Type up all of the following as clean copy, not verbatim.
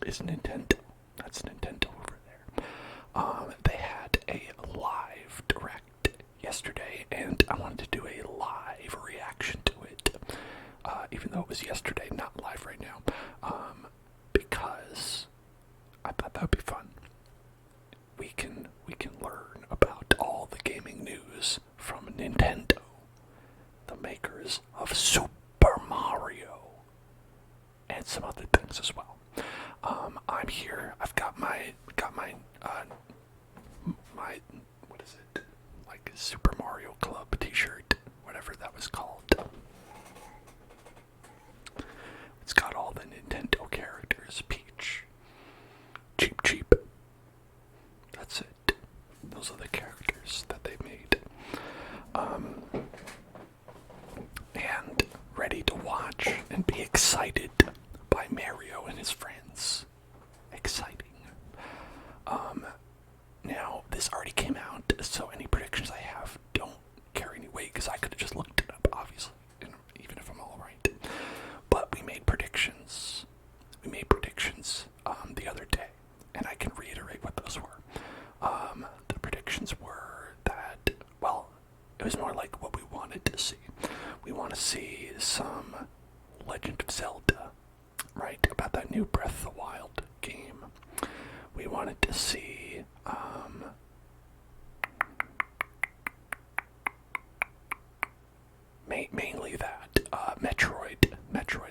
is Nintendo. That's Nintendo over there. They had a live direct yesterday, and I wanted to do a live reaction to it, even though it was yesterday, not live right now, because I thought that would be fun. We can learn about all the gaming news from Nintendo, the makers of Super Mario, and some other things as well. I'm here. I've got my what is it? Like Super Mario Club T-shirt, whatever that was called. It's got all the Nintendo characters. Peach, Cheep. That's it. Those are the characters that they made. And ready to watch and be excited by Mario and his friends. Exciting. Now, this already came out, so any predictions I have don't carry any weight, because I could have just looked it up, obviously, even if I'm all right. But we made predictions. The other day, and I can reiterate what those were. The predictions were that, well, it was more like what we wanted to see. We want to see some Legend of Zelda, right, about that new Breath of the Wild game. We wanted to see, mainly that, Metroid,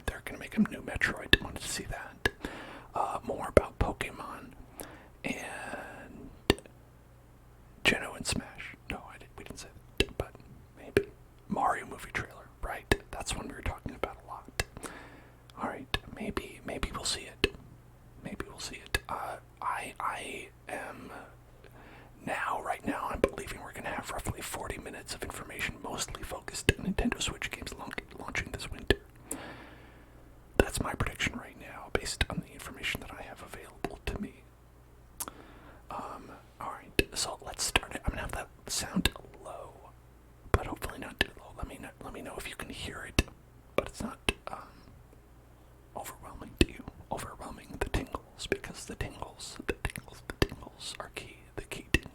they're going to make a new Metroid. I wanted to see that. More about Pokemon, and Geno and Smash. No, we didn't say that, but maybe. Mario movie trailer, right? That's one we were talking about a lot. Alright, maybe we'll see it. I am right now, I'm believing we're going to have roughly 40 minutes of information, mostly focused on Nintendo Switch games launching this winter. That's my prediction right now, based on the information that I have available to me. Alright, so let's start it. I'm going to have that sound low, but hopefully not too low. Let me know if you can hear it, but it's not overwhelming to you. Overwhelming the tingles, because the tingles are key. The key tingles.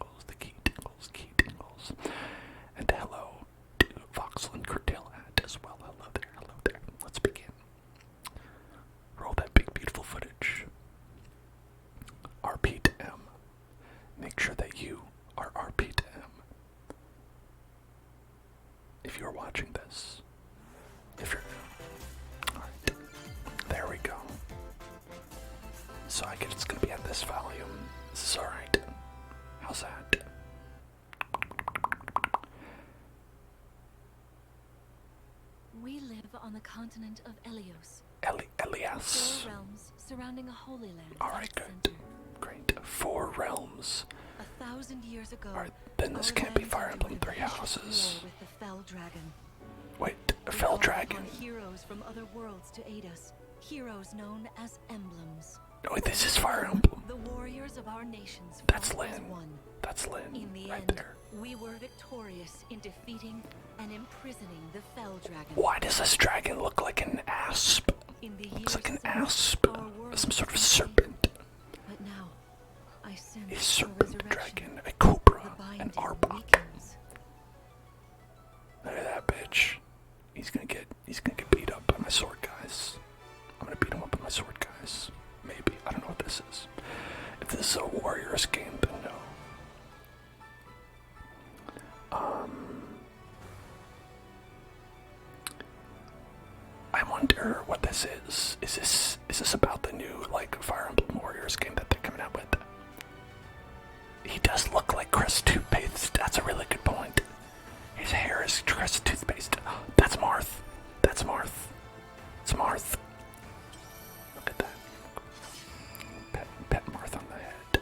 And hello to Voxel and Curtail Hat as well. Hello there. Let's begin. Roll that big, beautiful footage. RP to M. Make sure that you are RP to M. If you're watching this. Alright. There we go. So I guess it's going to be at this volume. This is alright. How's that? We live on the continent of Elios. Elias. 4 realms surrounding a holy land. Alright, good. Great. 4 realms. 1,000 years ago. Alright, then this can't be Fire Emblem 3 Houses. With the fell dragon. Wait, a fell dragon? Heroes from other worlds to aid us. Heroes known as emblems. No, this is Fire Emblem. The warriors of our nations. That's Lyn. In the right end, there. we were victorious in defeating and imprisoning the fell dragon. Why does this dragon look like an asp? Looks like an asp. Some sort of serpent. But now, I sense A a serpent resurrection. dragon, a cobra, The an binding arbok. weakens. Look at that bitch. He's gonna get beat up by my sword guys. I'm gonna beat him up with my sword guys. Maybe. I don't know what this is. If this is a Warriors game, then no. I wonder what this is. Is this about the new, like, Fire Emblem Warriors game that they're coming out with? He does look like Crest toothpaste. That's a really good point. His hair is Crest toothpaste. That's Marth. It's Marth. Look at that. Pet Marth on the head.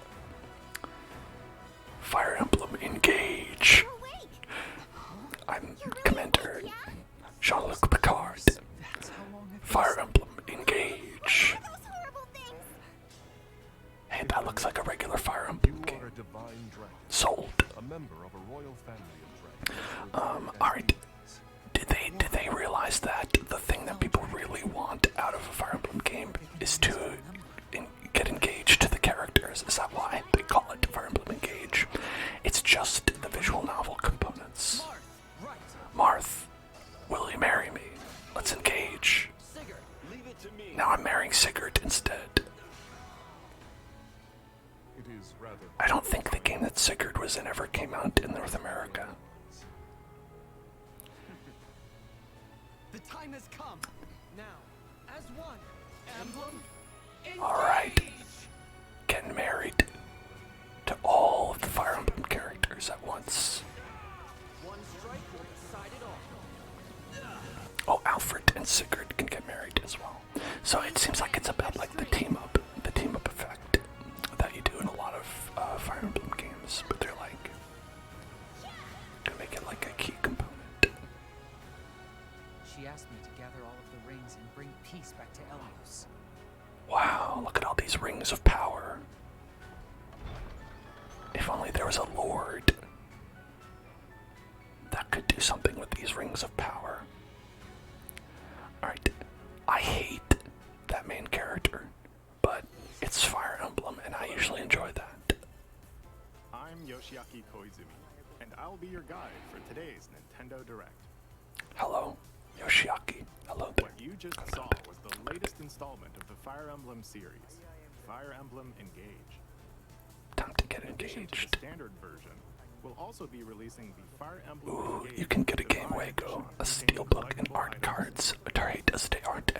Fire Emblem Engage. I'm Commander Jean-Luc Picard. Fire Emblem Engage. Hey, that looks like a regular Fire Emblem game. Sold. Alright. Did they realize that the thing that people really want out of a Fire Emblem game is to get Sigurd instead. It is rather. I don't think the game that Sigurd was in ever came out in North America. The time has come. Now, as one, emblem, engage! Alright. Getting married to all of the Fire Emblem characters at once. One strike will decide it all. Oh, Alfred and Sigurd can get married as well. So it seems like it's about like the team up effect that you do in a lot of Fire Emblem games, but they're like gonna make it like a key component. She asked me to gather all of the rings and bring peace back to Elios. Wow, look at all these rings of power. If only there was a lord that could do something with these rings of power. Alright, I hate that main character, but it's Fire Emblem and I usually enjoy that. I'm Yoshiaki Koizumi, and I'll be your guide for today's Nintendo Direct. Hello, Yoshiaki. Hello there. What you just saw was the latest installment of the Fire Emblem series, Fire Emblem Engage. Time to get In addition to the engaged. standard version, we'll also be releasing the Fire Emblem Ooh, Engage you can get a Divine Game Wago, Edition a containing steelbook, and collectible art items. cards. Tarhetas de arte.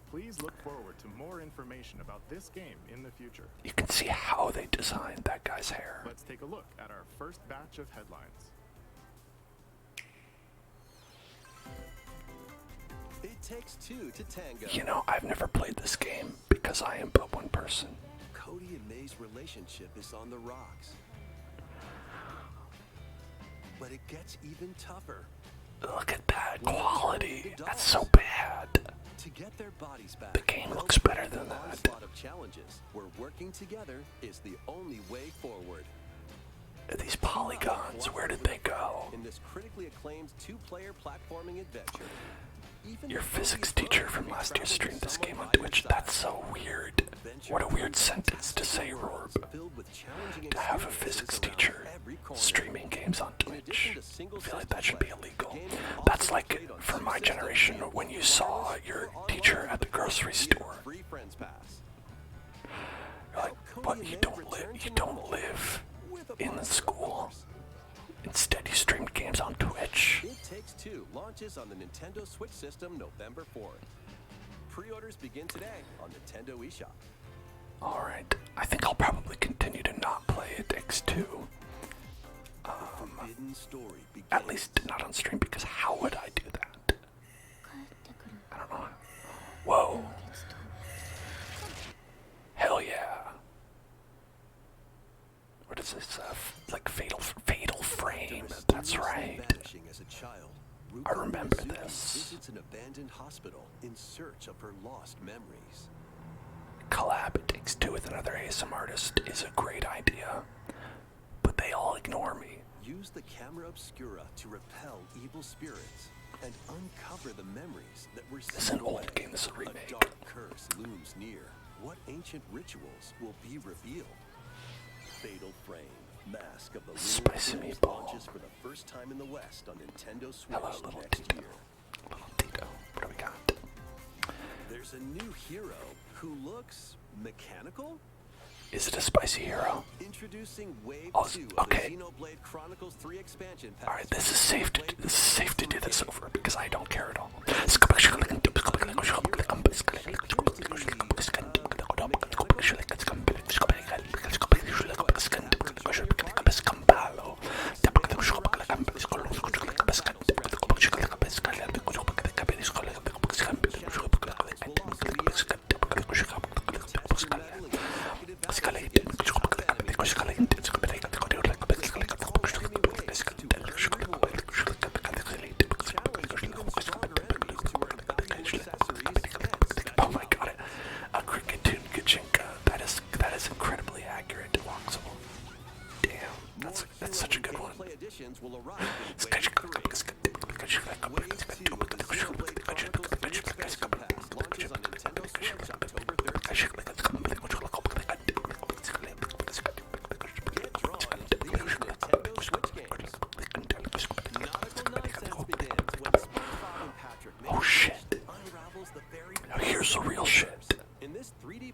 Please look forward to more information about this game in the future. You can see how they designed that guy's hair. Let's take a look at our first batch of headlines. It takes two to tango. You know, I've never played this game because I am but one person. Cody and May's relationship is on the rocks. But it gets even tougher. Look at that quality. That's so bad. To get their bodies back, The game they'll looks better face than an that. onslaught of challenges where working together is the only way forward. These polygons, where did they go? In this critically acclaimed two-player platforming adventure. Even Your if physics Cody's teacher bones from be last year trapped in streamed this someone game on by your Twitch. side. That's so weird. What a weird sentence to say, Rorb. Filled with challenging To have a experiences physics around teacher every corner. streaming games on In Twitch. addition to I single feel like system that should be play, illegal. the game will That's also like be played on for two my systems, generation when you saw wireless your or online teacher at the with grocery via store. Free Friends Pass. You're like, but you don't live in the school. Instead, you streamed games on Twitch. It Takes Two launches on the Nintendo Switch system November 4th. Pre-orders begin today on Nintendo eShop. Alright, I think I'll probably continue to not play It Takes Two. Forbidden story begins. At least not on stream, because how would I do that? I don't know. Whoa. Hell yeah. What is this? Like Fatal Frame. That's right. Vanishing as a child, I remember Ruka Mizuki this. visits an abandoned hospital in search of her lost memories. Collab It Takes Two with another ASM artist is a great idea, but they all ignore me. Use the camera obscura to repel evil spirits and uncover the memories that were This is sealed an old away. game, this is a remake. dark curse looms near. What ancient rituals will be revealed? Fatal Frame, Mask of the Spicy Lunar Wolves meatball. launches for the first time in the West on Nintendo Switch Hello, little next Tito. year. Little Tito. What do we got? There's a new hero who looks mechanical. Is it a spicy hero? Introducing Wave Oh, 2 okay. of the Xenoblade Chronicles 3 expansion pack. Alright, this is safe to do this over because I don't care at all. Oh my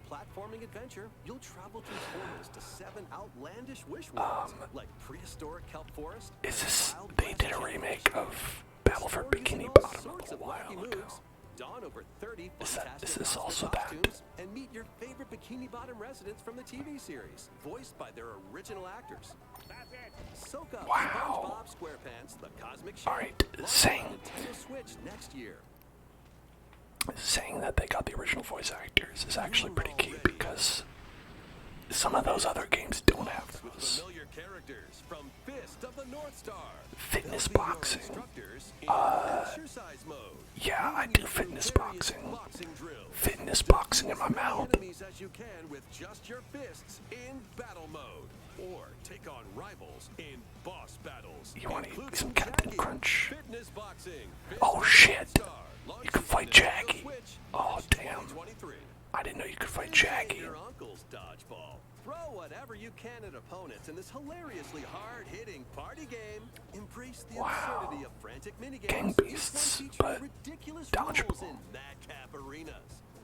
platforming adventure, you'll travel through portals to 7 outlandish wish worlds, like prehistoric kelp forest. Is this? wild They west did a caves, remake of Battle for stories of Bikini all Bottom a sorts little of wacky while ago. moves, don over 30 Is fantastic this cosplay also that? costumes, and meet your favorite Bikini Bottom residents from the TV series, voiced by their original actors. Soak up Wow. SpongeBob SquarePants, the Cosmic Shake, Alright, launching on Nintendo Switch next year. Saying that they got the original voice actors is actually pretty key because some of those other games don't have those. Familiar characters from Fist of the North Star. Fitness They'll be your boxing. instructors in exercise mode. Yeah, I Leading do you through fitness various boxing. boxing drills. Fitness boxing in my As many mouth. enemies as you can with just your fists in battle mode. Or take on rivals in boss battles. You want to eat including some Captain Jackie. Crunch? Fitness boxing. Oh, Fist of the shit. North Star. You Launches can on fight Nintendo Jackie. Switch Oh, March damn. 2023. I didn't know you could fight Invade Jackie. your uncle's dodgeball. Throw whatever you can at opponents in this hilariously hard-hitting party game. Embrace the Wow. absurdity of frantic minigames. Gang Each one beasts, featuring but ridiculous dodgeball. rules in madcap arenas.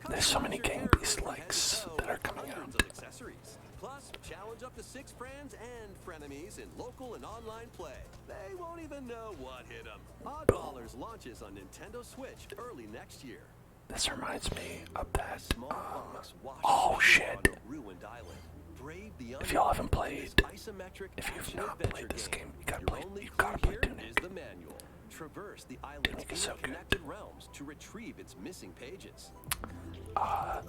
There's so many Customize your Gang character Beast from likes head to toe that are with coming hundreds out. of accessories. Plus, challenge up to 6 friends and frenemies in local and online play. They won't even know what hit them. Oddballers launches on Nintendo Switch early next year. This reminds me of that. Small fox washes Oh, ashore shit. on a ruined island. Brave the If y'all haven't unknown in this played- isometric if you've action not adventure played this game, you gotta Your play- only you've gotta clue play here Tunic. is the manual. Traverse the island's Tunic is so good. interconnected realms to retrieve its missing pages.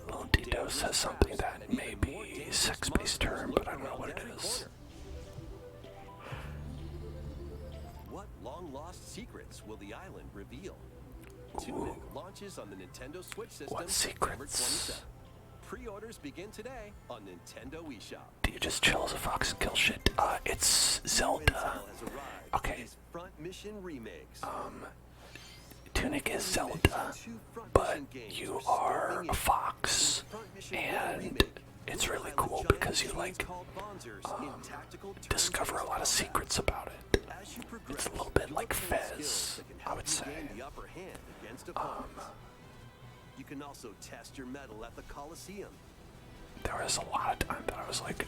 Little Tito says something that may be a sex-based term, but I don't know what it is. What long-lost secrets will the island reveal? Tunic launches on the Nintendo Switch system What September secrets? 27th. Pre-orders begin today on Nintendo eShop. Do you just chill as a fox and kill shit? It's Zelda. Intel has arrived with Okay. these front mission remakes. Tunic is Zelda, Two front but mission games you storming are in. a fox, Front Mission and remake. it's really Island cool giant because you machines like called Bonzers in tactical discover a turn-based lot of combat. secrets about it. As you progress, It's a little bit you'll like obtain Fez, skills that can I help would you say. gain the upper hand against opponents. You can also test your mettle at the Coliseum. There was a lot of time that I was like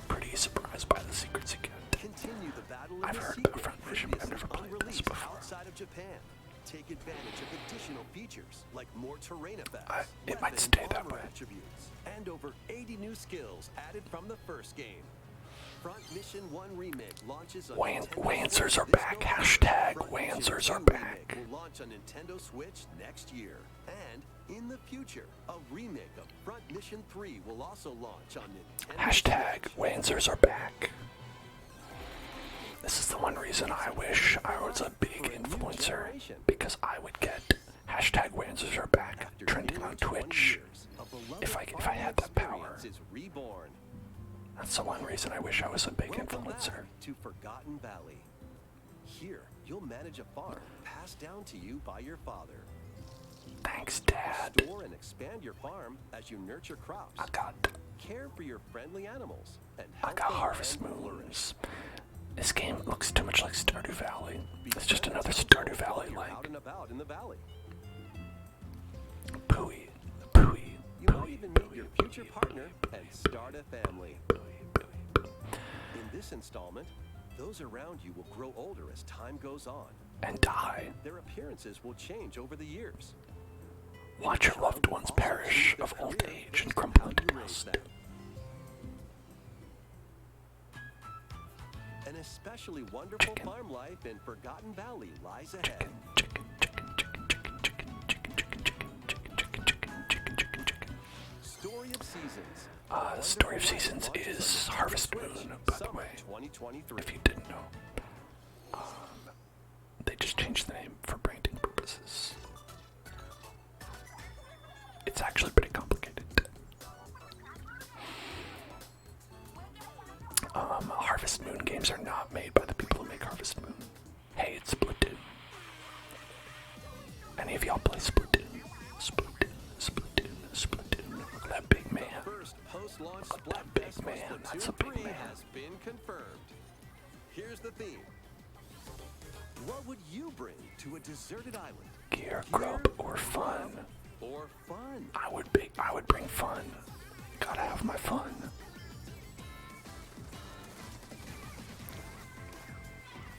pretty surprised by the secrets you get. Continue the battle in I've the heard secret of Front Mission, but I've never previously played this unreleased before. outside of Japan. Take advantage of additional features like more terrain effects, It weapon might stay and that armor way. attributes, and over 80 new skills added from the first game. Front Mission 1 Remake launches on Nintendo Wansers Switch are this back. November. Hashtag Front Mission Wansers 2 are Remake back. will launch on Nintendo Switch next year. And in the future, a remake of Front Mission 3 will also launch on Nintendo Hashtag Switch. Wansers are back. This is the one reason I wish I was a big influencer, because I would get hashtag Wansers are back After trending on nearly 20 Twitch. years, a beloved If I farming had that power. experience is reborn. That's the one reason I wish I was a big Welcome influencer. back to Forgotten Valley. Here, you'll manage a farm passed down to you by your father. Thanks, Dad. Store and expand your farm as you nurture crops, I got care for your friendly animals, and help the Harvest land flourish. Moons. This game looks too much like Stardew Valley. Be It's just friends another with Stardew people while Valley you're like out and about in the valley. Pooey, Pooey, You might Pooey, even meet your Pooey, future Pooey, partner Pooey, and start a family. Pooey, Pooey. In this installment, those around you will grow older as time goes on. And die. Their appearances will change over the years. Watch your loved ones Also perish choose their of old career age and based crumble on into how you raise dust. them. An especially wonderful Chicken. farm life in Forgotten Valley lies ahead. Chicken, chicken, chicken, chicken, chicken, chicken, chicken, chicken, chicken, chicken, chicken, chicken, chicken, chicken. Story of Seasons. Story of Seasons is Harvest Moon, by the Summer way. 2023. If you didn't know. They just changed the name for branding purposes. It's actually pretty complicated. Harvest Moon games are not made by the people who make Harvest Moon. Hey, it's Splatoon. Any of y'all play Splatoon? Splatoon, Splatoon, Splatoon. Look at that big man. First post-launch Look at that big Splatfest for man. That's a Splatoon big 3 man. has been confirmed. Here's the theme. What would you bring to a deserted island? Gear, grub, or fun? Or fun? I would bring fun. Gotta have my fun.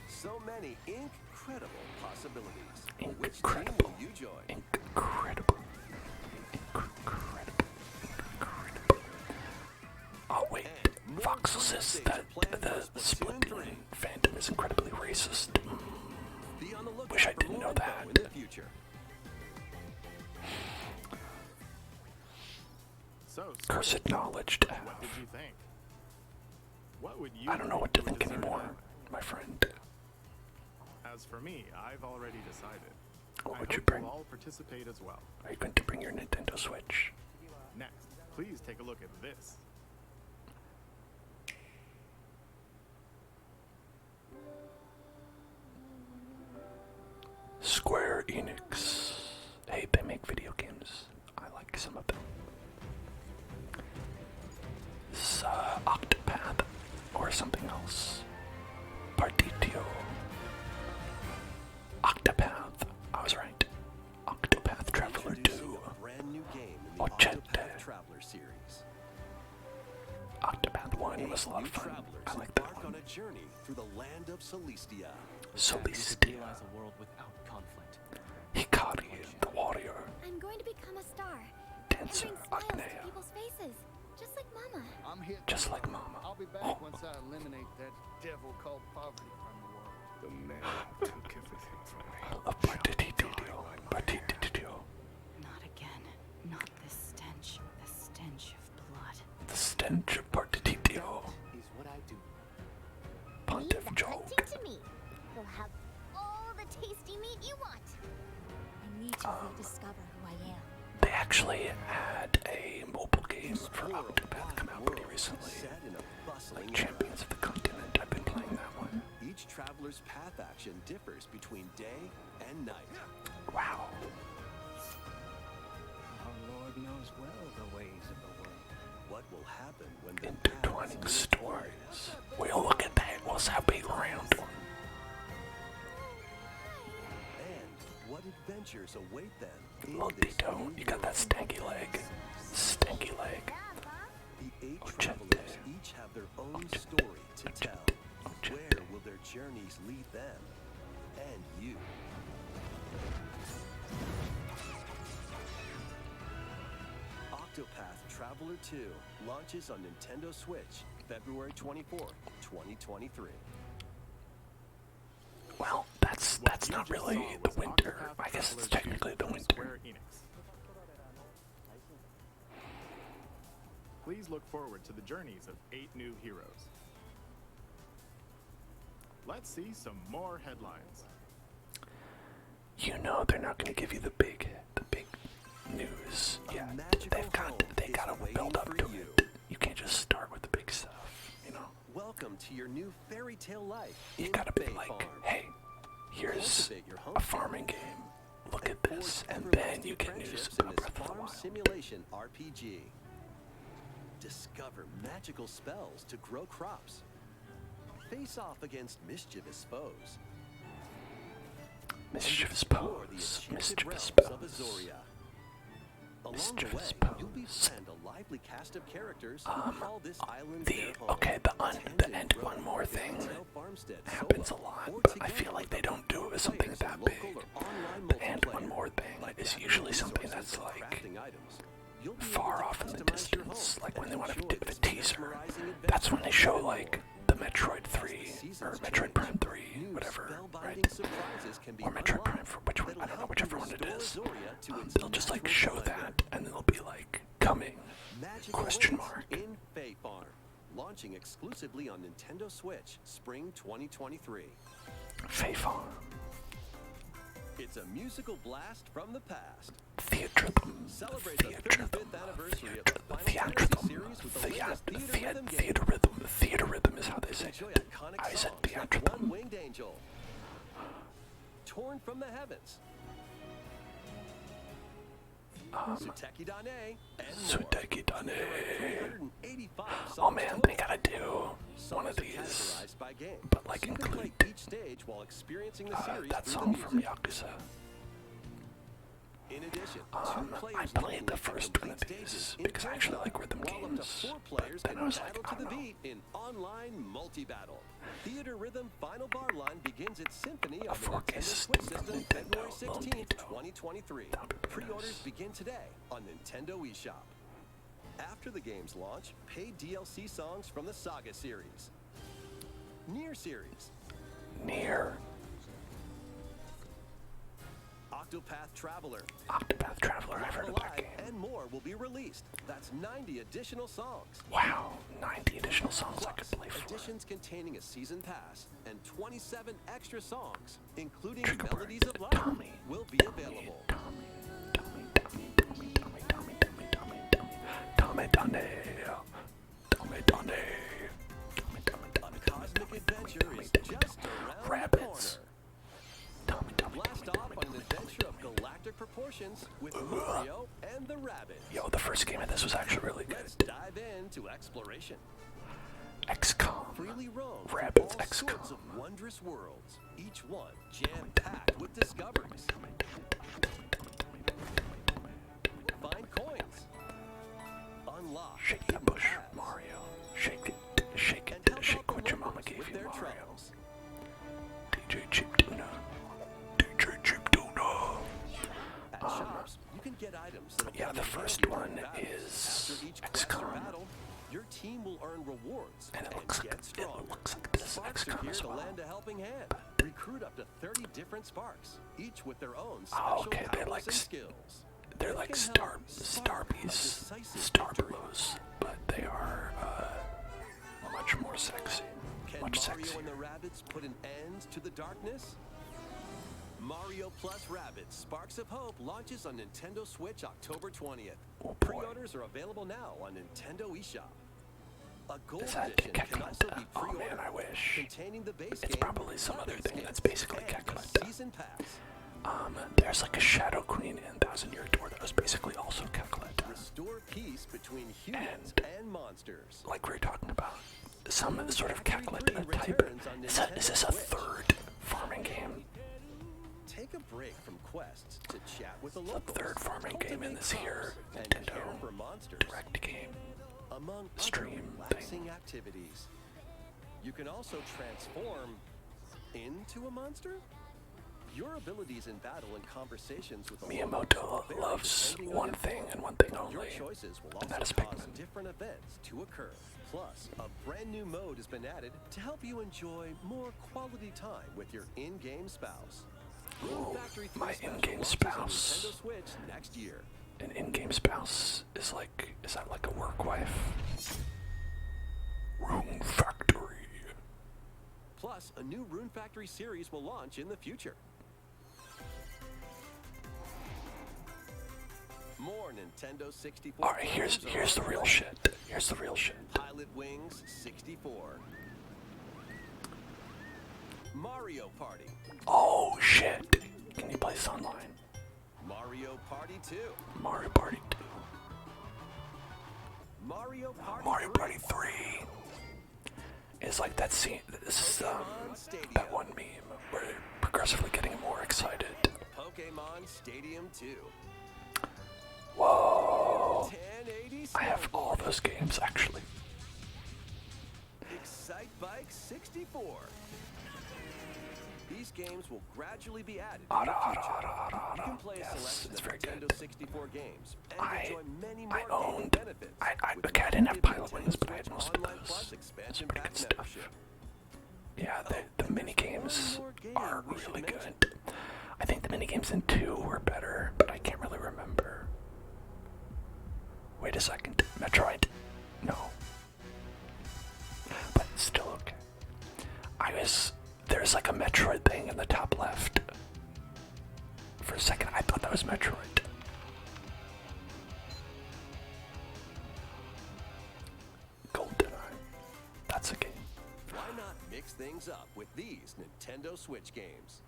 So many incredible possibilities. Which team Incredible. will you join? Incredible. Incredible. Incredible. Oh wait, Voxel says that the Splendid fandom is incredibly racist. Be on the lookout Wish I for didn't more know info that. in the future. So, Curse Squid, acknowledged. what did you think? What would you I don't know do what to a think dessert anymore, island? my friend. As for me, I've already decided. What I would you hope bring? you'll all participate as well. Are you going to bring your Nintendo Switch? Next, please take a look at this. Square Enix. Hey, they make video games. I like some of them. This Octopath or something else. Partitio. Octopath. I was right. Octopath Traveler 2. Introducing a brand new game in the Ochette. Octopath Traveler series. Octopath 1 was a lot of fun. I like that embark on one. a journey through the land of Celestia. Solistia. Realize a world without conflict. Hikari, the warrior. I'm going to become a star. Dancer, And bring smiles to Agnea. people's faces, just like Mama. I'm here. Just like Mama. I'll be back Oh. once I eliminate that devil called poverty from the world. The man who took everything from me. I love Partitio. Partitio. Not again. Not this stench. The stench of blood. The stench of Partitio. Is what I do. Pontiff Leave the joke. hunting to me. You'll have all the tasty meat you want. I need to rediscover who I am. They actually had a mobile game for Octopath come out pretty recently. Set in a bustling Like Champions of the Continent. I've been playing that one. era. Each traveler's path action differs between day and night. Wow. Our Lord knows well the ways of the world. What will happen when the Intertwining stories. Well, look at that. What's that big round one? and what adventures await them in this Lotito, new you got that world? stanky leg. Stanky leg. The 8 Ochette. travelers each have their own Ochette. story to Ochette. tell. Ochette. Where will their journeys lead them and you? Octopath Traveler 2 launches on Nintendo Switch February 24th, 2023. Well, that's What you not just really saw the was winter. Octopath I guess it's Traveler 2 technically the from winter. Square Enix. Please look forward to the journeys of 8 new heroes. Let's see some more headlines. You know they're not going to give you the big news yet. They gotta build up to it. You can't just start with the big stuff, you know? Welcome to your new fairy tale life. You in gotta be Bay like, Farm. hey, here's Cultivate your home a farming game. Look at this, Forge and then everlasting you get news friendships about in this Breath of the farm Wild. simulation RPG. Discover magical spells to grow crops. Face off against mischievous foes. Mischievous Explore the pose. enchanted Mischievous realms of pose. Azoria. Along Mischievous the way, you'll pose. befriend a lively cast of characters who call this island their home. Okay, the end grow one more thing retail farmstead happens a solo lot, or but I together feel like with they other don't do it with something players that in big. local or online The and multiplayer. one more thing Like is gathering usually something resources that's and like crafting items. You'll be far able to off in the customize your distance, home like when and they want to enjoy do a this teaser. mesmerizing That's when they adventure show and like more. the Metroid 3 As the or seasons Metroid change, Prime 3, new whatever, spellbinding right? surprises can be Or Metroid Prime unlocked for which one? I that'll don't know, help whichever you one it restore is. Azoria to its They'll just like natural show splendor. that, and then they'll be like coming. Magic Question awaits mark. in Bay Farm, launching exclusively on Nintendo Switch Spring 2023. Fae Farm. It's a musical blast from the past. Theatrhythm. Celebrate the 35th anniversary of the Final Fantasy Theatrhythm. series with the latest theater rhythm game. Theatrhythm. Theatrhythm is how they say Enjoy it. iconic I said songs like theatrhythm. One-Winged Angel, Torn from the Heavens, Suteki Dane, and more. Suteki Dane. There are 385 songs Oh man, total. they gotta do one of Songs are these. categorized by game, but, like, so you can include, play each stage while experiencing the series That through song the from music. Yakuza. In addition, I two players played the locally can first one complete of these stages in because I actually person, like rhythm while up games. games. 4 But players then can I was battle like, I to the don't know. beat in online multi-battle. Theater Rhythm Final Bar Line begins its symphony on the 4K Nintendo system Switch from system Nintendo, February Lone 16th, Nintendo. 2023. That would be pretty Pre-orders nice. begin today on Nintendo eShop. After the game's launch, paid DLC songs from the Saga series, Nier series, Near Octopath Traveler, Octopath Traveler, I've heard of that Alive, game. and more will be released. That's 90 additional songs. Wow, 90 additional songs I Plus, could play for. additions containing a season pass and 27 extra songs, including Trigger Melodies Bird, of Life, Tommy, will be Tommy, available. Tommy, Tommy, Tommy, Tommy, Tommy, Tommy, Tommy, Tommy, Tommy, Tommy, Tommy, Tommy, A cosmic adventure is just around Rabbits. the Tommy, corner. Blast off on an adventure of galactic proportions with Mario and the Rabbits. Yo, the first game of this was actually really good. Let's dive into exploration. XCOM. Freely roam Rabbits all sorts XCOM. of wondrous worlds, each one jam-packed with discoveries. Find coins. Unlock Shake hidden that bush, paths, Mario. Shake it, shake and it, help shake out the what your mama locals gave with you, their Mario. troubles. DJ Chip Tuna. DJ Chip Tuna. At shops, you can get items that'll Yeah, come the in first handy one during battles. is After each quest or XCOM. battle, your team will earn rewards And it looks get like stronger. this Sparks are XCOM here as to well. lend a helping hand. Recruit up to 30 different sparks, each with their own Oh, special okay, they're powers like and skills. They're They like can star help spark a decisive victory. Starbelows, but they are much more sexy. Can Much Mario sexier. and the Rabbids put an end to the darkness? Mario plus Rabbids Sparks of Hope launches on Nintendo Switch October 20th. Oh, boy. Pre-orders are available now on Nintendo eShop. A gold Is that edition can Keklet? also be Oh pre-ordered, man, I wish. containing the base It's game, probably some other weapon thing skins, that's basically and a Keklet. season pass. There's like a Shadow Queen in Thousand Year Door that was basically also Keklet. Restore peace between humans and monsters. Like we were talking about, some sort of Factory Keklet 3 type. returns on Is Nintendo this a Switch. third farming game? Take a break from quests to chat with the The locals. third farming game in this here and Nintendo care for monsters. Direct game. Among stream other relaxing activities. You can also transform into a monster. Your abilities in battle and conversations with the locals Miyamoto vary loves depending on one your thing goal. and one thing Your only. choices will and that also is cause Pikmin. different events to occur. Plus, a brand new mode has been added to help you enjoy more quality time with your in-game spouse. Rune Factory 3 my Special in-game launches on spouse. Nintendo Switch next year. An in-game spouse is that like a work wife? Rune Factory. Plus, a new Rune Factory series will launch in the future. More Nintendo 64. Alright, here's the real shit. Here's the real shit. Pilot Wings 64. Mario Party. Oh shit. Can you play this online? Mario Party 2. Mario Party 2. Mario Party Mario 3. Party 3 is like that scene. This is Stadium. that one meme where they're progressively getting more excited. Pokemon Stadium 2. Whoa! 1080 I have all those games actually. Excite Bike 64. These games will gradually be added in the future. You can play a Yes, selection it's of very Nintendo good. 64 games and I enjoy many more I gaming owned. benefits. with Okay, I didn't have the Pilot Nintendo Wings, but I had Switch most of Online those. Plus That's expansion pretty pack good stuff. membership. Yeah, the mini games one more game are we should really mention. good. I think the mini games in 2 were better, but I can't really remember. Wait a second, Metroid? No. But it's still okay. There's like a Metroid thing in the top left. For a second, I thought that was Metroid. GoldenEye. That's a game. Why not mix things up with these Nintendo Switch games?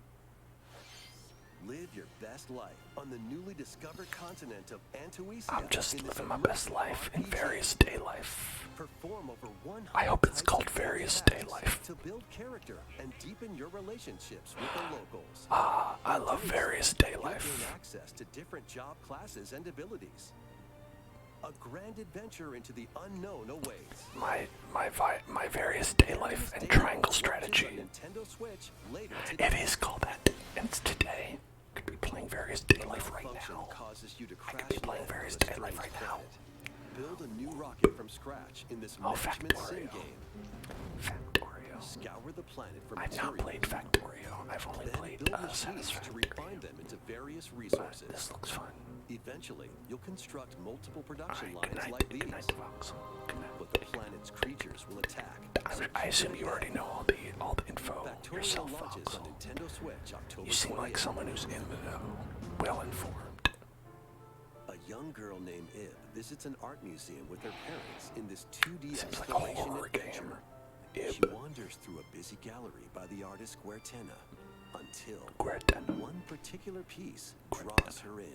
Live your best life on the newly discovered continent of Antuisia. I'm just in this living my best immersive life in RPG. Various Day Life. Perform over 100 I hope it's types called of Various tasks Day Life. to build character and deepen your relationships with the locals. I love Various Day You'll Life. gain access to different job classes and abilities. A grand adventure into the unknown awaits. My various day life and triangle strategy. Nintendo Switch later It is called that, and it's today. I could be playing various day life right now. Causes you to I crash could be playing land various on a day life strange right now. planet. Build a new rocket from scratch in this management sim Factorio. game. Factorio. Scour the planet for I've not materials. played Factorio. I've only Then played build machines to Satisfactory. refine them into various But resources. this looks fun. Eventually, you'll construct multiple production Alright, good lines night, like good these. night, Vox. Good night. But the planet's creatures will attack. I assume you already know all the info Factorio yourself, launches Vox. on Nintendo Switch October You seem like 20th. someone who's in the know, well informed. A young girl named Ib visits an art museum with her parents in this 2D Seems like a exploration horror adventure. game. She wanders through a busy gallery by the artist Guertena until Guertena. one particular piece draws Guertena. her in.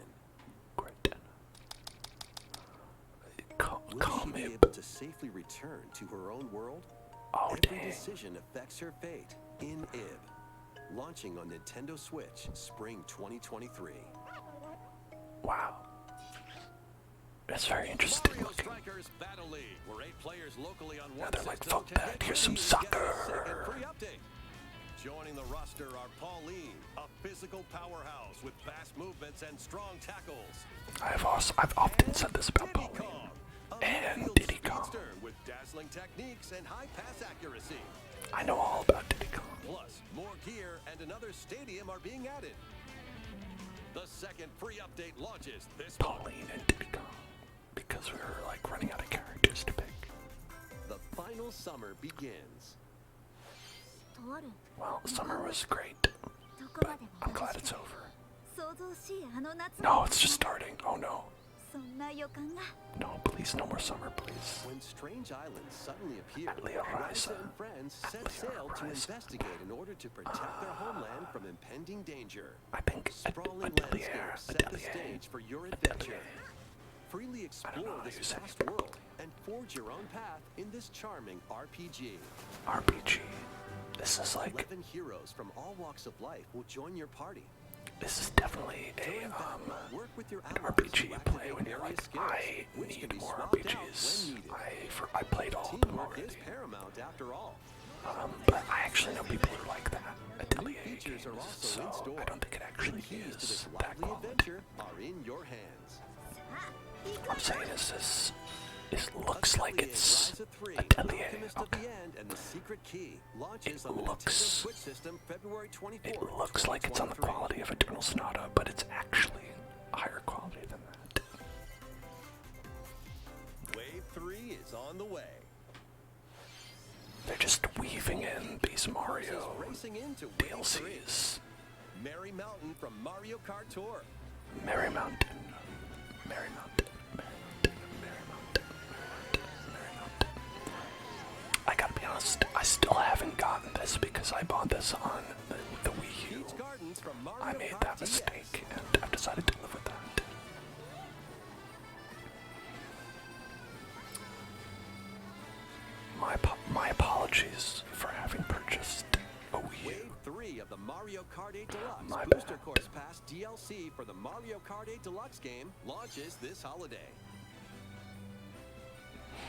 Guertena. Will Call she be me. able to safely return to her own world? Oh, Every dang. decision affects her fate in Ib. Launching on Nintendo Switch spring 2023. Wow. That's very interesting Mario looking. Strikers Battle League, where 8 players locally on Yeah, one they're like, system fuck can that, get here's some free soccer. second free update. Joining the roster are Pauline, a physical powerhouse with fast movements and strong tackles. I've often said this about Diddy Pauline. Kong, a And midfield Diddy Kong. speedster with dazzling techniques and high pass accuracy. I know all about Diddy Kong. Plus, more gear and another stadium are being added. The second free update launches this month. Pauline and Diddy Kong. Because we were like running out of characters to pick. The final summer begins. とある Well, summer was great, どこま but でも I'm 楽 glad し it's く over. 想像しいあの夏 No, it's just starting. Oh no. そんな予感が No, please, no more summer, please. When strange islands suddenly appear, At Leo Raisa Raisa. and friends At set Leo sail to Raisa. investigate in order to protect their homeland from impending danger. I think Sprawling Atelier, landscapes set the Atelier, stage for your Atelier. adventure. Freely know explore how this you say vast it. world and forge your own path in this charming RPG. RPG. This is like, 11 heroes from all walks of life will join your party. this is definitely During a battle, work with your an allies RPG to you play activate when you're various like, skills, I which can need be more swapped out RPGs. when needed. I played all of them Teamwork already. is paramount after all. But I actually know people who like that Atelier Features are games, also in so store. I don't think it The actually keys to is this that lively quality. adventure are in your hands. I'm saying is this looks like Atelier it's Rise of 3, Atelier. Alchemist of Okay. the End and the Secret Key launches on the looks- Nintendo Switch system February 24th. It looks like it's on the 2023. quality of Eternal Sonata, but it's actually higher quality than that. Wave 3 is on the way. They're just weaving in these Mario Racing into Wave 3. DLCs. Merry Mountain from Mario Kart Tour. Merry Mountain. Merry Mountain. Merry Mountain. Merry Mountain. I gotta be honest, I still haven't gotten this because I bought this on the Wii U. Peach Gardens from Mario I made Kart that DS. mistake and I've decided to live with that. My apologies for having purchased a Wii U. Wave 3 of the Mario Kart 8 Deluxe My Booster bad. Course Pass DLC for the Mario Kart 8 Deluxe game launches this holiday.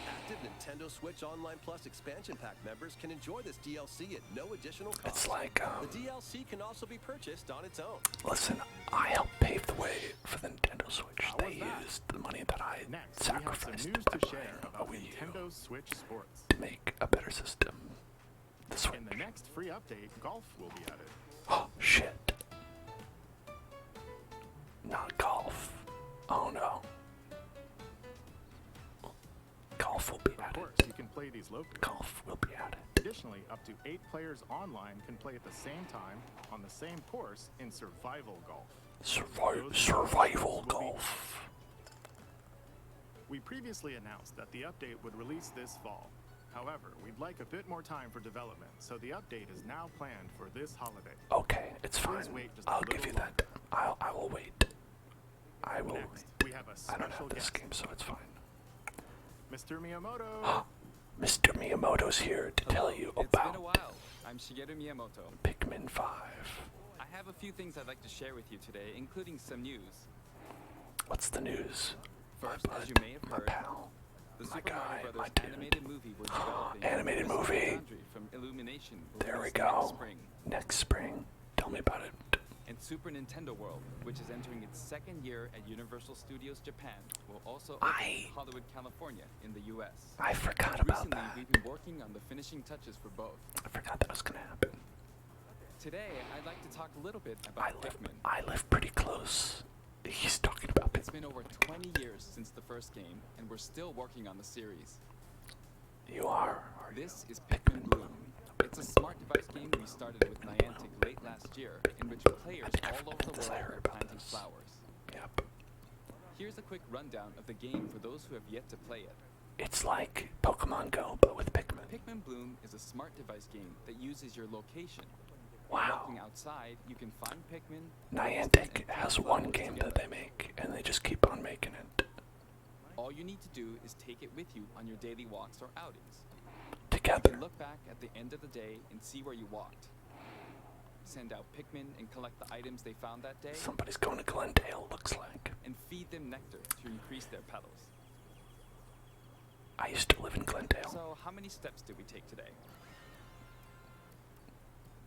Active Nintendo Switch Online Plus expansion pack members can enjoy this DLC at no additional cost. It's like, The DLC can also be purchased on its own. listen, I helped pave the way for the Nintendo Switch. How They was that? used the money that I Next, we have some sacrificed news by to buying share a about Wii U Nintendo Switch Sports. to make a better system. The Switch. In the next free update, golf will be added. Oh, shit. Not golf. Oh no. Golf will be Of added. course, you can play these locally. Golf will be added. Additionally, up to 8 players online can play at the same time on the same course in survival golf. Survival golf. We previously announced that the update would release this fall. However, we'd like a bit more time for development, so the update is now planned for this holiday. Okay, it's fine. Please wait just a I'll give little you that. I will wait. I will Next, wait. we have a I don't special have this guest, game, so it's fine. Mr. Miyamoto. Mr. Miyamoto's here to tell you It's about been a while. I'm Shigeru Miyamoto. Pikmin 5. I have a few things I'd like to share with you today, including some news. What's the news? First, bud, as you may have my heard, pal, the my Super guy, Mario my Brothers dude. animated movie we're developing. Animated Chris movie. Landry from Illumination will There we release next go. spring. Next spring. Tell me about it. And Super Nintendo World, which is entering its second year at Universal Studios Japan, will also open in Hollywood, California, in the U.S. I forgot about Recently, that. we've been working on the finishing touches for both. I forgot that was gonna happen. Today, I'd like to talk a little bit about Pikmin. I live pretty close. He's talking about It's been over 20 years since the first game, and we're still working on the series. You are. This is Pikmin Bloom. It's a smart device game we started with Niantic late last year, in which players all over the world are planting flowers. Yep. Here's a quick rundown of the game for those who have yet to play it. It's like Pokemon Go, but with Pikmin. Pikmin Bloom is a smart device game that uses your location. Wow. Walking outside, you can find Pikmin. Niantic has one game that they make, and they just keep on making it. All you need to do is take it with you on your daily walks or outings. You Together. can look back at the end of the day and see where you walked. Send out Pikmin and collect the items they found that day. Somebody's going to Glendale, looks like. And feed them nectar to increase their petals. I used to live in Glendale. So, how many steps did we take today?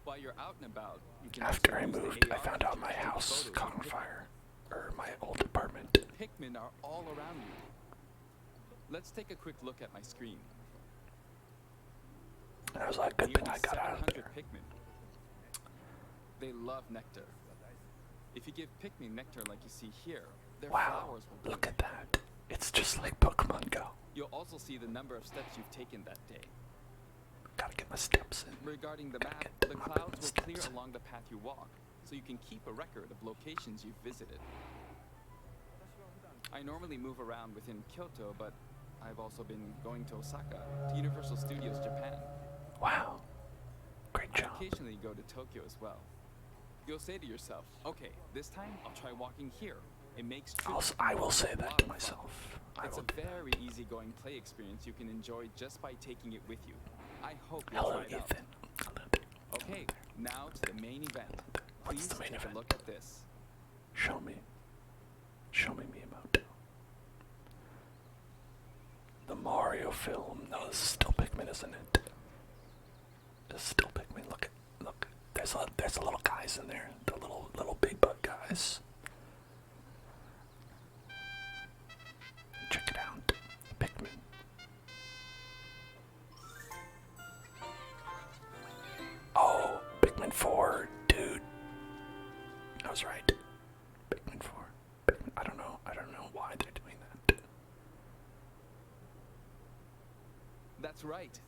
While you're out and about, you can After I also use the moved, I AR found out to my take house photos caught of on Pikmin. fire. Or my old apartment. Pikmin are all around you. Let's take a quick look at my screen. And I was like, good Nearly thing I got out of 700 there. Pikmin. They love nectar. If you give Pikmin nectar like you see here, their Wow, flowers will bloom. look at that. It's just like Pokemon Go. You'll also see the number of steps you've taken that day. Gotta get my steps in. Regarding the map, Get the my clouds will steps clear in. along the path you walk, so you can keep a record of locations you've visited. I normally move around within Kyoto, but I've also been going to Osaka, to Universal Studios Japan. Wow. Great I job. occasionally go to Tokyo as well. You'll say to yourself, okay, this time I'll try walking here. It makes trips I will say a that lot to of fun. myself. I It's will a do that. very easygoing play experience you can enjoy just by taking it with you. I hope you'll Hello, try it out. Ethan. Hello there. Okay, now to the main event. What's Please the main take event? a look at this. Show me. Show me Miyamoto. The Mario film. No, this is still Pikmin, isn't it? This is still Pikmin. Look. There's little guys in there. The little big bug guys. Check it out. Pikmin. Oh, Pikmin 4, dude. I was right. Pikmin 4. I don't know why they're doing that. That's right.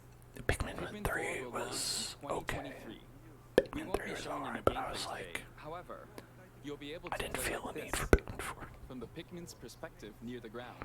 Pikmin Pikmin 3 4 will launch was in okay. 2023. We Pikmin won't 3 be was showing any alright, but I gameplay was today. like, However, you'll be able to I didn't play feel like a need this, for Pikmin 4. from the Pikmin's perspective near the ground.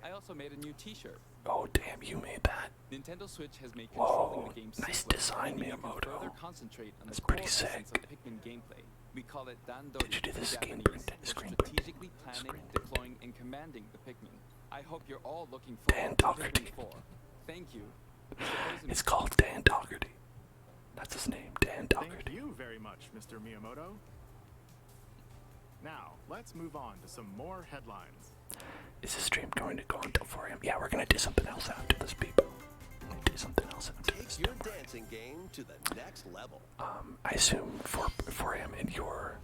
I also made a new t-shirt. Oh, damn, you made that. Nintendo Switch has made Whoa, controlling the game nice simpler, design, meaning you can Miyamoto. further concentrate on That's the pretty core sick. essence of Pikmin gameplay. We call it Dandori Did you do in the screen Japanese, print? or Screen print? strategically planning, Screen print. deploying, and commanding the Pikmin. I hope you're all looking forward to Doherty. Pikmin 4. Thank you. It's called Dan Doherty. That's his name, Dan Thank Doherty. you very much, Mr. Miyamoto. Now, let's move on to some more headlines. Is the stream going to go until 4 a.m.? Yeah, we're going to do something else after this, people. We're going to do something else after this. Take your dancing game to the next level. I assume 4 a.m. in your...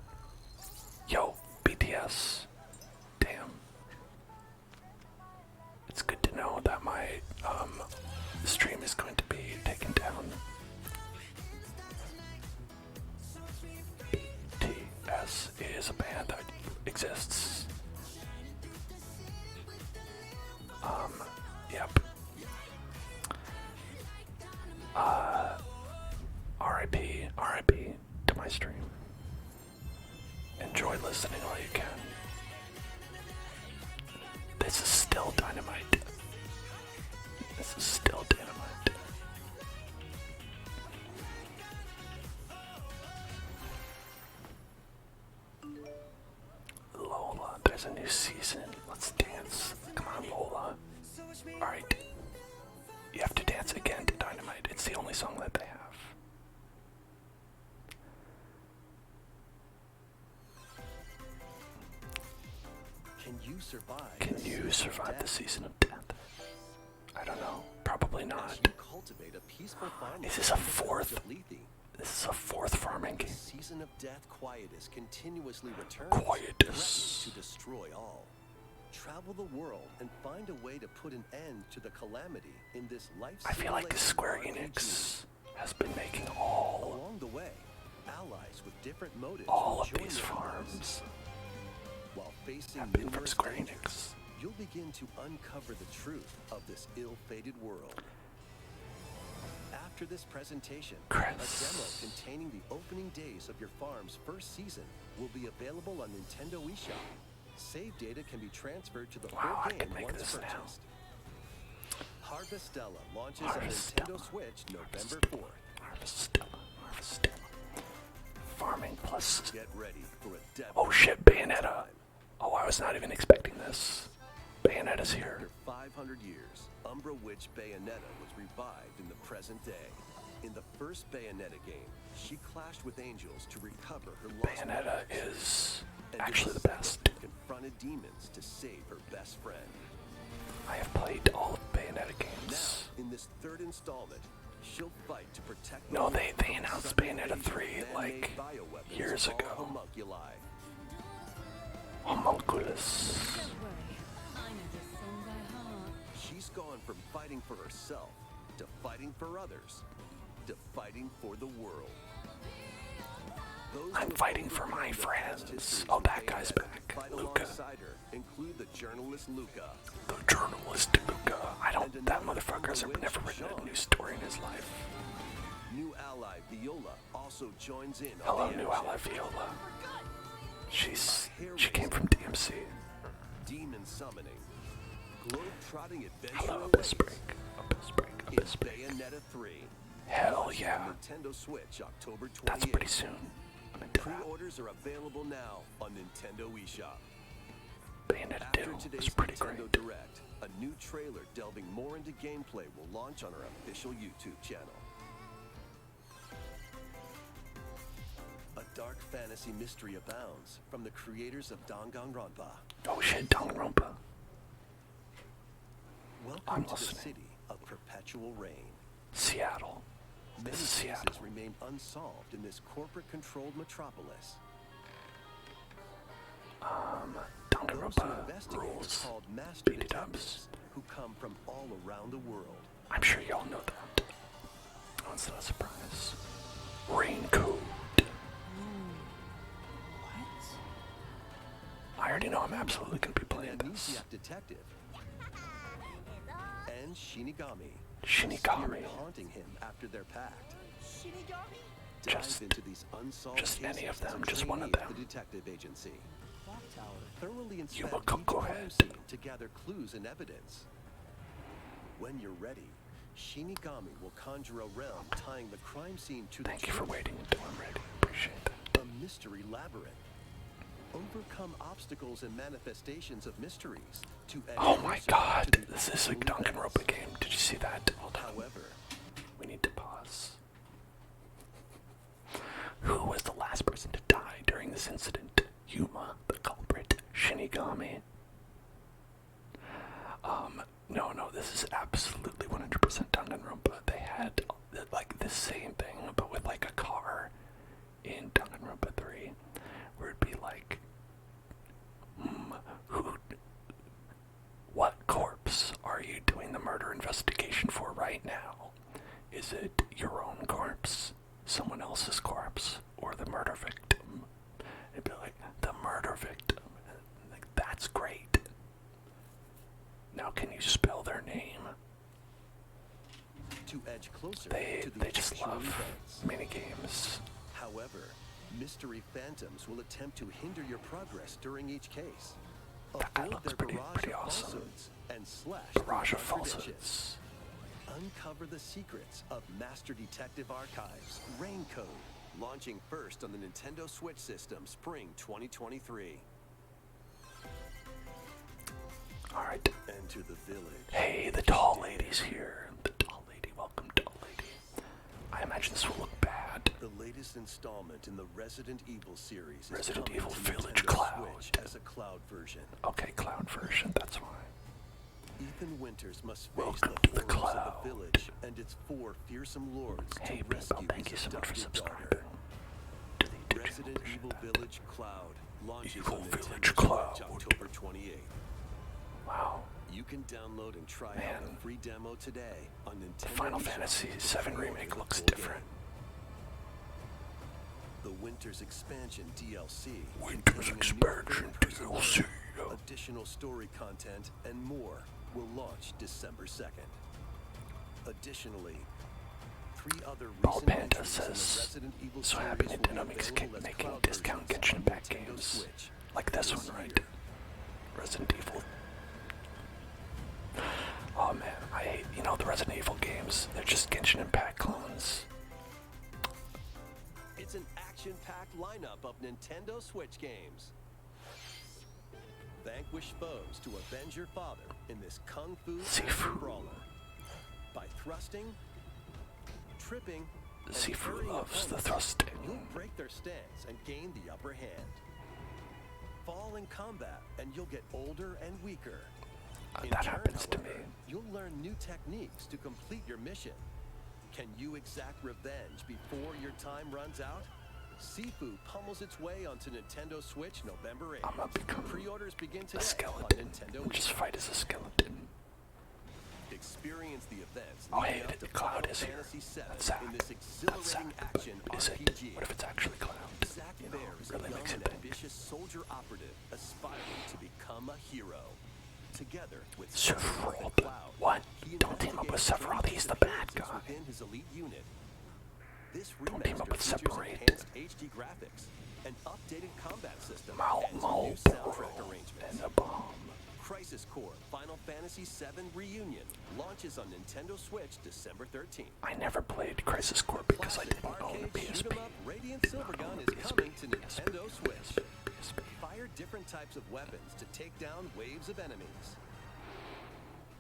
Yo, BTS. Damn. It's good to know that my stream is going to be taken down. BTS is a band that exists. Yep. RIP to my stream. Enjoy listening while you can. This is still dynamite. This is still dynamite. Lola, there's a new season. Let's dance. Come on, Lola. Alright. You have to dance again to Dynamite. It's the only song that they have. you survive? Can you survive the season of death? I don't know. Probably not. As you cultivate a peaceful farmland Is this a in the village fourth? of Lethe, This is a fourth farming the game. season of death quietus continuously returns, Quietus. threatening to destroy all. Travel the world and find a way to put an end to the calamity in this life. I feel like Square Enix has been making all Along the way, allies with different motives of will join these your farms while facing have been from numerous Square dangers. Enix. You'll begin to uncover the truth of this ill-fated world. After this presentation, a demo containing the opening days of your farm's first season will be available on Nintendo eShop. Save data can be transferred to the full Wow, I game can make once this now. purchased. Harvestella launches Harvestella. on Nintendo Switch November 4th. Harvestella. Harvestella. Farming plus. Get ready for a demo. Oh shit, Bayonetta. Oh, I was not even expecting this. Bayonetta's here. After 500 years, Umbra Witch Bayonetta was revived in the present day. In the first Bayonetta game, she clashed with angels to recover her lost Bayonetta memories. is And actually in the second, best. confronted demons to save her best friend. I have played all of Bayonetta Now, games. in this third installment, she'll fight to protect. No, the they world from announced sudden Bayonetta invasion 3 of like man-made bioweapons years called ago. Homunculi. Homunculus. Don't worry, I know this song by heart. She's gone from fighting for herself to fighting for others to fighting for the world. Those I'm who have fighting for overcome my the friends. past histories Oh, of that guy's Bayonetta back. to fight Luca. alongside her include the journalist Luca. The journalist Luca. That motherfucker's never written a new story in his life. New ally Viola also joins in on Hello, the new action. ally Viola. She came from DMC. Demon summoning. Globe-trotting adventure Hello, awaits Abyss Break. Abyss Break. in Abyss Break. Bayonetta 3. Hell On yeah. Nintendo Switch, October 28th. That's pretty soon. I'm into that. Pre-orders are available now on Nintendo eShop. Bayonetta After 2 today's was pretty Nintendo great. Direct, a new trailer delving more into gameplay will launch on our official YouTube channel. A dark fantasy mystery abounds from the creators of Danganronpa. Oh shit, Danganronpa. Welcome I'm to the listening. city of perpetual rain. Seattle. Many This is cases Seattle. remain unsolved in this corporate-controlled metropolis. Those who Danganronpa investigate are rules. called master Beat it ups. detectives, who come from all around the world. I'm sure y'all know that. Oh, it's not a surprise. Raincoat. I already know I'm absolutely gonna be playing An this. amnesiac detective and Shinigami. Shinigami. Spirit haunting him after their pact. Shinigami? Dive Just- into these unsolved just cases any of as them, a just one of trainee at them. The detective agency. Clock tower. Thoroughly inspect Yuma, each go crime ahead. scene to gather clues and evidence. When you're ready, Shinigami will conjure a realm tying the crime scene to Thank the you for truth. waiting until I'm ready. Appreciate that. A mystery labyrinth. Overcome obstacles and manifestations of mysteries to edge Oh my closer god, to the this is a unfolding Danganronpa events. game. Did you see that? Hold on. However, We need to pause. Who was the last person to die during this incident? Yuma, the culprit, Shinigami. No, this is absolutely 100% Danganronpa. They had like the same thing, but with like a car in Danganronpa 3, where it'd be like, what corpse are you doing the murder investigation for right now? Is it your own corpse, someone else's corpse, or the murder victim? It'd be like, the murder victim. Like, that's great. Now can you spell their name? to edge closer They to the just actual love events. minigames. However, mystery phantoms will attempt to hinder your progress during each case. That guy Avoid looks their pretty barrage of awesome. falsehoods and slash Barrage through of contradictions. falsehoods. Uncover the secrets of Master Detective Archives Raincoat, launching first on the Nintendo Switch system spring 2023. Alright. Enter the village. Hey, the tall lady's here. The tall lady, welcome, tall lady. I imagine this will look bad. The latest installment in the Resident Evil series is Resident coming Evil to Village Nintendo Cloud. Switch as a cloud version. Okay, cloud version, that's why. Ethan Winters must face Welcome the to the horrors cloud. of the village and its 4 fearsome lords Hey, to people, rescue thank you his so much for adopted subscribing daughter. to the YouTube Resident channel. Evil Village Cloud launches Evil on Village Nintendo Cloud. Switch October 28th. Wow. You can download and try out Man. a free demo today on Nintendo Final eShop Fantasy to VII pre-order Remake the looks full different. game. The Winter's Expansion DLC. Winter's containing a new Expansion third-person DLC. mode, additional story content, and more will launch December 2nd. Additionally, 3 other Bald recent Panda entries in the says, Resident Evil so series happy will be Nintendo makes available as making cloud discount versions Genshin on Impact Nintendo games. Switch Like this this one, right? year. Resident Evil. Oh man, I hate, the Resident Evil games. They're just Genshin Impact clones. It's an action-packed lineup of Nintendo Switch games. Vanquish foes to avenge your father in this kung fu action brawler. By thrusting, tripping, and Sifu parrying loves the opponents, thrusting. you'll break their stance and gain the upper hand. Fall in combat and you'll get older and weaker. In That turn, happens to me. however, you'll learn new techniques to complete your mission. Can you exact revenge before your time runs out? Sifu pummels its way onto Nintendo Switch November 8th. I'm gonna become Pre-orders begin a today on skeleton. Nintendo And Wii. just fight as a skeleton. Experience the events Oh, leading hey, up the to cloud Final is here. Fantasy VII That's Zack. in this That's Zack. exhilarating But action is it? RPG. What if it's actually cloud? Zack You know, Fair is really a young makes it and big. ambitious soldier operative aspiring to become a hero. Together with Sephiroth. and Cloud, What? he Don't team up with investigates Sephiroth, he's the hidden bad appearances guy. within his elite unit. This Don't team up remaster with features Separate. enhanced HD graphics, an updated combat system, and some new soundtrack arrangements. and a bomb. Crisis Core Final Fantasy VII Reunion launches on Nintendo Switch December 13th. I never played Crisis Core because I didn't own a Arcade PSP. shoot 'em up Radiant Silvergun is coming to Nintendo Switch. Fire different types of weapons to take down waves of enemies.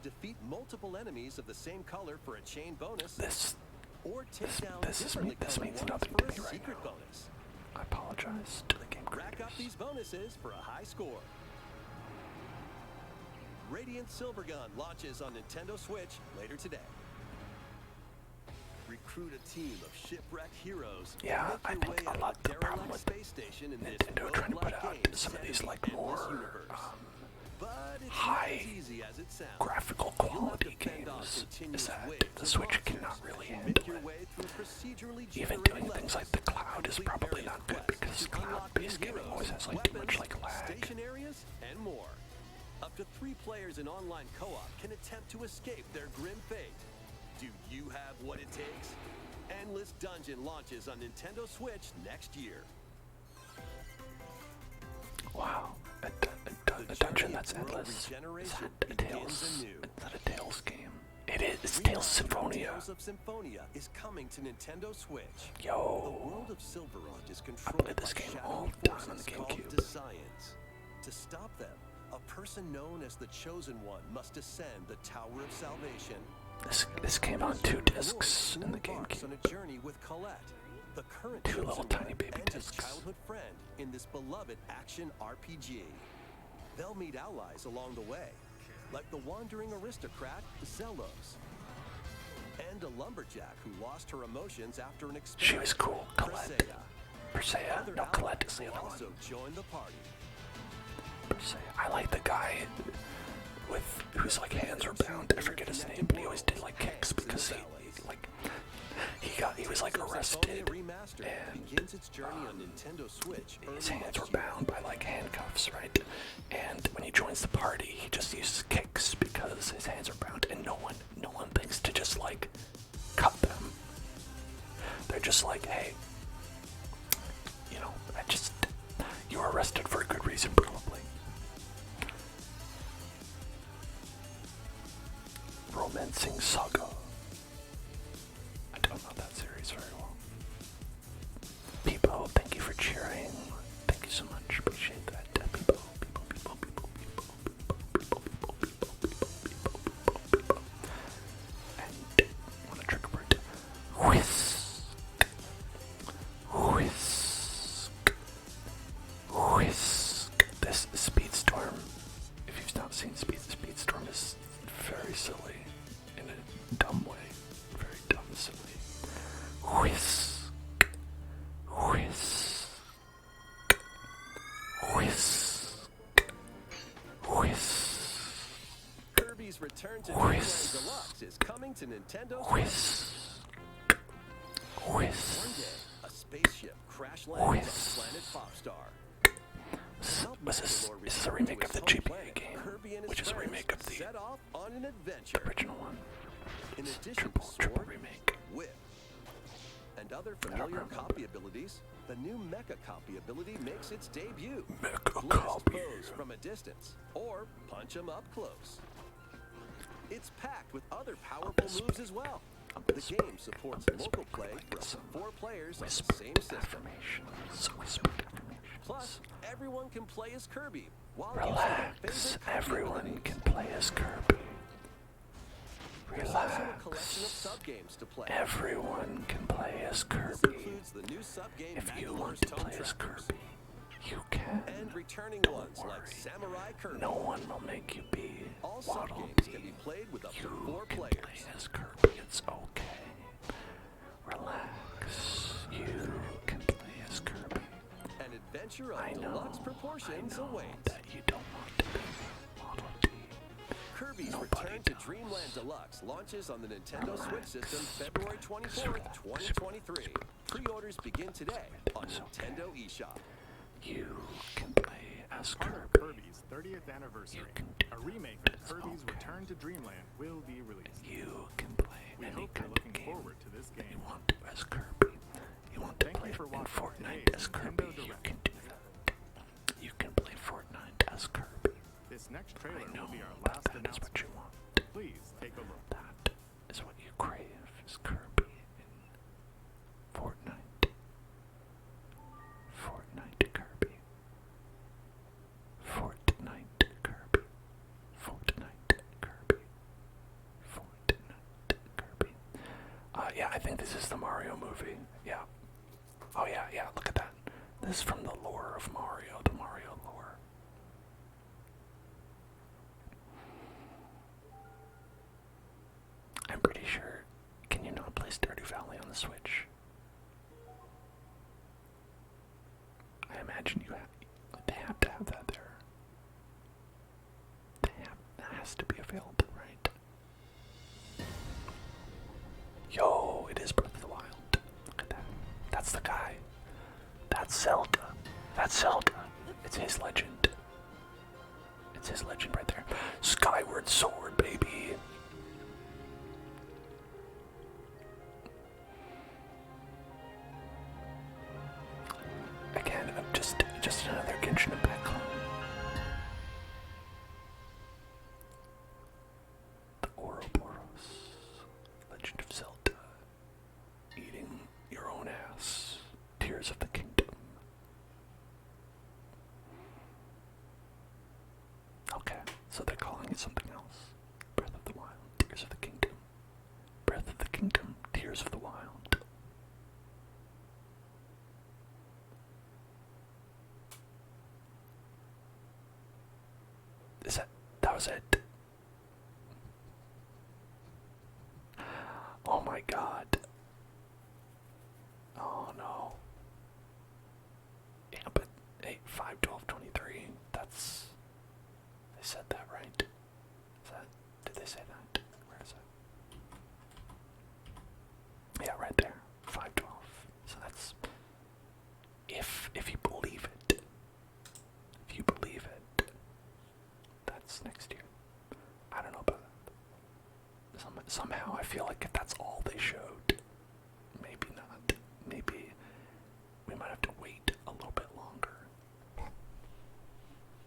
Defeat multiple enemies of the same color for a chain bonus, or take down differently this colored means ones nothing for to a me right secret now. bonus. I apologize to the game Rack up creators. these bonuses for a high score. Radiant Silvergun launches on Nintendo Switch later today. Recruit a team of shipwrecked heroes. Yeah, and I make your think way a out lot of the a problem derelict with space station in this Nintendo trying to put roguelike out game some of set these in the like endless more universe. But it's high not as easy as it sounds. graphical You'll have to quality fend off games is continuous that waves the of Switch monsters cannot really and handle make your it. way through procedurally Even generated doing things like levels. the cloud is Complete probably various not good quests because to unlock cloud-based new gaming heroes, always has like too much weapons, like lag. station areas, and more. Up to 3 players in online co-op can attempt to escape their grim fate. Do you have what it takes? Endless Dungeon launches on Nintendo Switch next year. Wow, a dungeon that's endless. Is that a Tales? Is that a Tales game? It is. It's Tales Symphonia. Tales of Symphonia is coming to Nintendo Switch. The Yo, world of Silverrond is I controlled played this by game shadowy all the time on forces the called GameCube. Descience. To stop them, a person known as the Chosen One must ascend the Tower of Salvation. this came on 2 discs in the Embarks GameCube. on a journey with Colette, the current 2 Chosen little One tiny baby and his discs. childhood friend in this beloved action RPG. They'll meet allies along the way, like the wandering aristocrat Zelos, and a lumberjack who lost her emotions after an experience. She was cool, Colette. Presea. Persea? Other No, Colette allies is the will other one. also join the party. Persea. I like the guy with whose like hands are bound. I forget his name, but he always did like kicks because he was like arrested Remastered and begins its journey on Nintendo Switch his early hands next were year. bound by like handcuffs, right? And when he joins the party, he just uses kicks because his hands are bound, and no one thinks to just like cut them. They're just like, hey, you were arrested for a good reason, probably. Romancing Saga. I don't know that series very well. Peepo, thank you for cheering. Thank you so much. Appreciate that. Peepo. And want a trick bird. Whisk. Kirby's Return to Dreamland Deluxe is coming to Nintendo Switch. One day, a spaceship crash lands on planet Popstar. Is this a remake of the GBA game? Which is a remake of the set off on an adventure. original one. In addition Triple to Sword, remake. Whip, and other familiar copy abilities, the new Mecha copy ability makes its debut. Mecha Blast copy. foes from a distance, or punch them up close. It's packed with other powerful moves as well. The game supports local play for up to 4 players on the same system. Plus, everyone can play as Kirby while using their Relax. favorite Everyone can play as Kirby. There's also a collection of sub-games to play. Everyone can play as This Kirby. includes the new sub-game If you Maguilar's want to Tone play as Trackers, Kirby, you can. and returning ones worry. like Samurai Kirby. No one will make you be All Waddle sub-games can Dee. be played with up to You 4 can players. play as Kirby. It's okay. Relax. You can play as Kirby. An adventure I of know. deluxe proportions I know awaits. that you don't want to be Waddle Dee. Kirby's Nobody Return to does. Dreamland Deluxe launches on the Nintendo Switch system February 24th, 2023. Pre-orders begin today on Nintendo eShop. You can play as Part of Kirby. Kirby's 30th anniversary, can do a remake of Kirby's Return to Dreamland will be released. You can play We any hope you're kind of looking game forward to this you game. want to as Kirby. You want to Thank play you for in watching Fortnite today's as Kirby. Nintendo You Direct. can do that. You can play Fortnite as Kirby. This next trailer I know will be our that last that is announcement. what you want. Please take a look. That is what you crave, is Kirby in Fortnite. Fortnite Kirby. Fortnite Kirby. Fortnite Kirby. Fortnite Kirby. Yeah, I think this is the Mario movie. Yeah. Oh yeah, yeah, look at that. This is from the lore of Mario, the Mario lore. I'm pretty sure. Can you not play Stardew Valley on the Switch? I imagine they have to have that there. That has to be available, right? Yo, it is Breath of the Wild. Look at that. That's the guy. That's Zelda. That's Zelda. It's his legend. It's his legend right there. Skyward Sword, baby. Again, just another Genshin Impact clone. The Ouroboros. Legend of Zelda. Eating your own ass. Tears of the Kingdom. Okay, so they're calling it something else. Breath of the Wild. Tears of the Kingdom. Breath of the Kingdom. Tears of the Wild. That was it. Oh my god. Oh no. Yeah, but hey, 5/12/23. That's. They said that, right? Did they say that? Where is it? Yeah, right there. 5/12. So that's. If you believe it. If you believe it. That's next year. I don't know about that. Somehow I feel like if that's all they showed,